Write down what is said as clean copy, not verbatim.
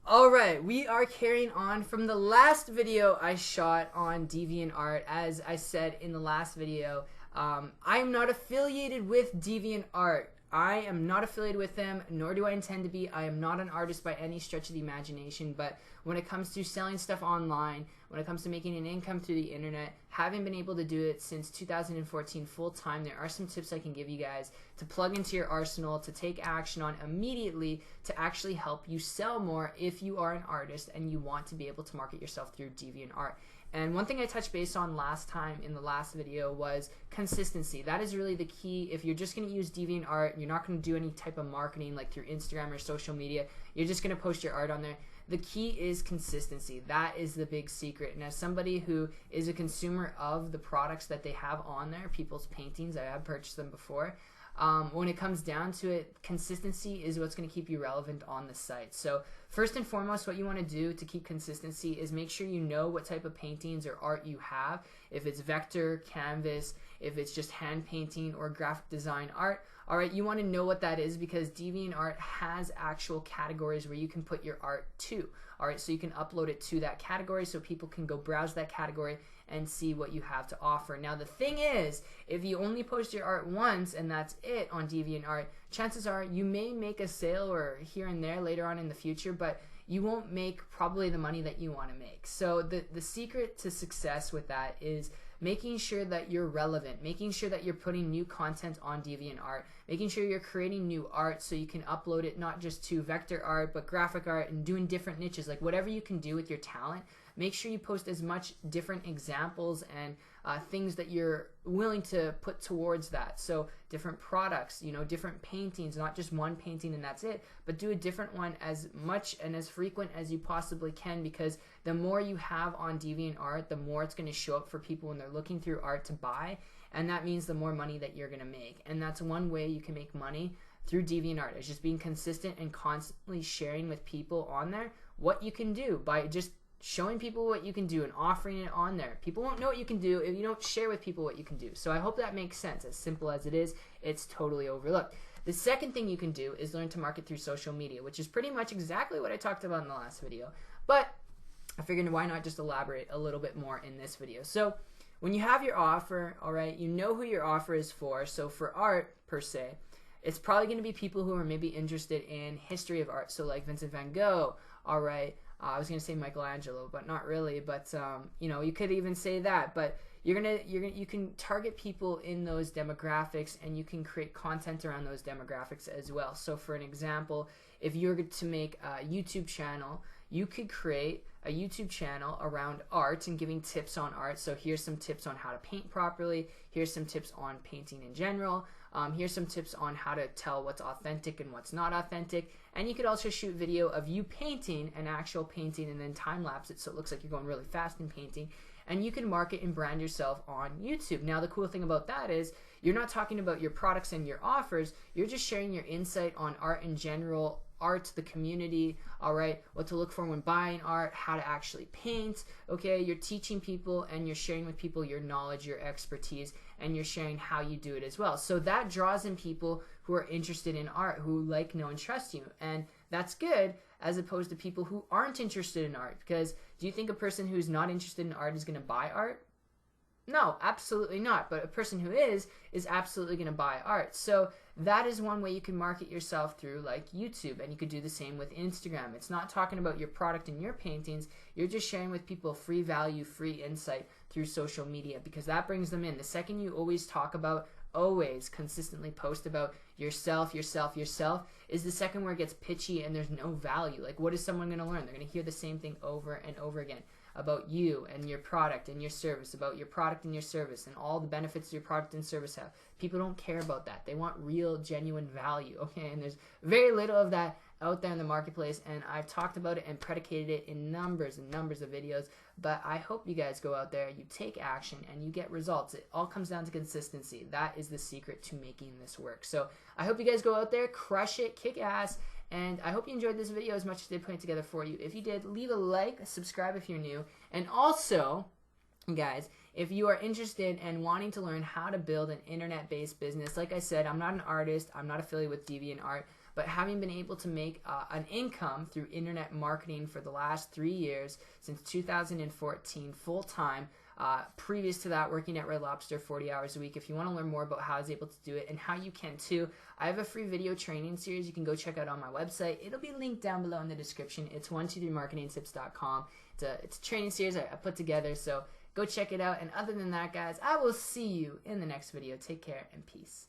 Alright, we are carrying on from the last video I shot on Deviantart. As I said in the last video, I'm not affiliated with Deviantart. I am not affiliated with them, nor do I intend to be. I am not an artist by any stretch of the imagination, but when it comes to selling stuff online, when it comes to making an income through the internet, having been able to do it since 2014 full time, there are some tips I can give you guys to plug into your arsenal, to take action on immediately, to actually help you sell more if you are an artist and you want to be able to market yourself through DeviantArt. And one thing I touched base on last time in the last video was consistency. That is really the key. If you're just going to use DeviantArt and you're not going to do any type of marketing like through Instagram or social media, you're just going to post your art on there. The key is consistency. That is the big secret. And as somebody who is a consumer of the products that they have on there, people's paintings, I have purchased them before, when it comes down to it, consistency is what's going to keep you relevant on the site. So first and foremost, what you want to do to keep consistency is make sure you know what type of paintings or art you have. If it's vector, canvas, if it's just hand painting or graphic design art, all right, you want to know what that is because DeviantArt has actual categories where you can put your art to. All right, so you can upload it to that category so people can go browse that category and see what you have to offer. Now the thing is, if you only post your art once and that's it on DeviantArt, chances are you may make a sale or here and there later on in the future, but you won't make probably the money that you want to make. So the secret to success with that is making sure that you're relevant, making sure that you're putting new content on DeviantArt, making sure you're creating new art so you can upload it not just to vector art but graphic art and doing different niches, like whatever you can do with your talent. Make sure you post as much different examples and things that you're willing to put towards that. So different products, you know, different paintings, not just one painting and that's it, but do a different one as much and as frequent as you possibly can, because the more you have on DeviantArt, the more it's going to show up for people when they're looking through art to buy, and that means the more money that you're going to make. And that's one way you can make money through DeviantArt, is just being consistent and constantly sharing with people on there what you can do by just showing people what you can do and offering it on there. People won't know what you can do if you don't share with people what you can do. So I hope that makes sense. As simple as it is, it's totally overlooked. The second thing you can do is learn to market through social media, which is pretty much exactly what I talked about in the last video. But I figured why not just elaborate a little bit more in this video. So when you have your offer, all right, you know who your offer is for. So for art per se, it's probably going to be people who are maybe interested in history of art. So like Vincent van Gogh, all right. I was gonna say Michelangelo, but not really. But you know, you could even say that. But you can target people in those demographics, and you can create content around those demographics as well. So for an example, if you were to make a YouTube channel, you could create a YouTube channel around art and giving tips on art. So here's some tips on how to paint properly. Here's some tips on painting in general. Here's some tips on how to tell what's authentic and what's not authentic. And you could also shoot video of you painting, an actual painting, and then time lapse it so it looks like you're going really fast in painting. And you can market and brand yourself on YouTube. Now the cool thing about that is you're not talking about your products and your offers. You're just sharing your insight on art in general, art, the community, all right, what to look for when buying art, how to actually paint, okay? You're teaching people and you're sharing with people your knowledge, your expertise, and you're sharing how you do it as well. So that draws in people who are interested in art, who like, know, and trust you. And that's good as opposed to people who aren't interested in art, because do you think a person who's not interested in art is going to buy art? No, absolutely not. But a person who is absolutely going to buy art. So that is one way you can market yourself through, like YouTube, and you could do the same with Instagram. It's not talking about your product and your paintings. You're just sharing with people free value, free insight through social media, because that brings them in. The second you always talk about, always consistently post about yourself, is the second where it gets pitchy and there's no value. Like, what is someone going to learn? They're going to hear the same thing over and over again about you and your product and your service, about your product and your service and all the benefits your product and service have. People don't care about that. They want real, genuine value, okay? And there's very little of that out there in the marketplace, and I've talked about it and predicated it in numbers and numbers of videos, but I hope you guys go out there, you take action, and you get results. It all comes down to consistency. That is the secret to making this work. So I hope you guys go out there, crush it, kick ass, and I hope you enjoyed this video as much as they put it together for you. If you did, leave a like, subscribe if you're new, and also, guys, if you are interested in wanting to learn how to build an internet-based business, like I said, I'm not an artist, I'm not affiliated with DeviantArt, but having been able to make an income through internet marketing for the last 3 years, since 2014, full-time, previous to that, working at Red Lobster 40 hours a week. If you want to learn more about how I was able to do it and how you can too, I have a free video training series you can go check out on my website. It'll be linked down below in the description. It's 123marketingtips.com. It's a training series I put together, so go check it out. And other than that, guys, I will see you in the next video. Take care and peace.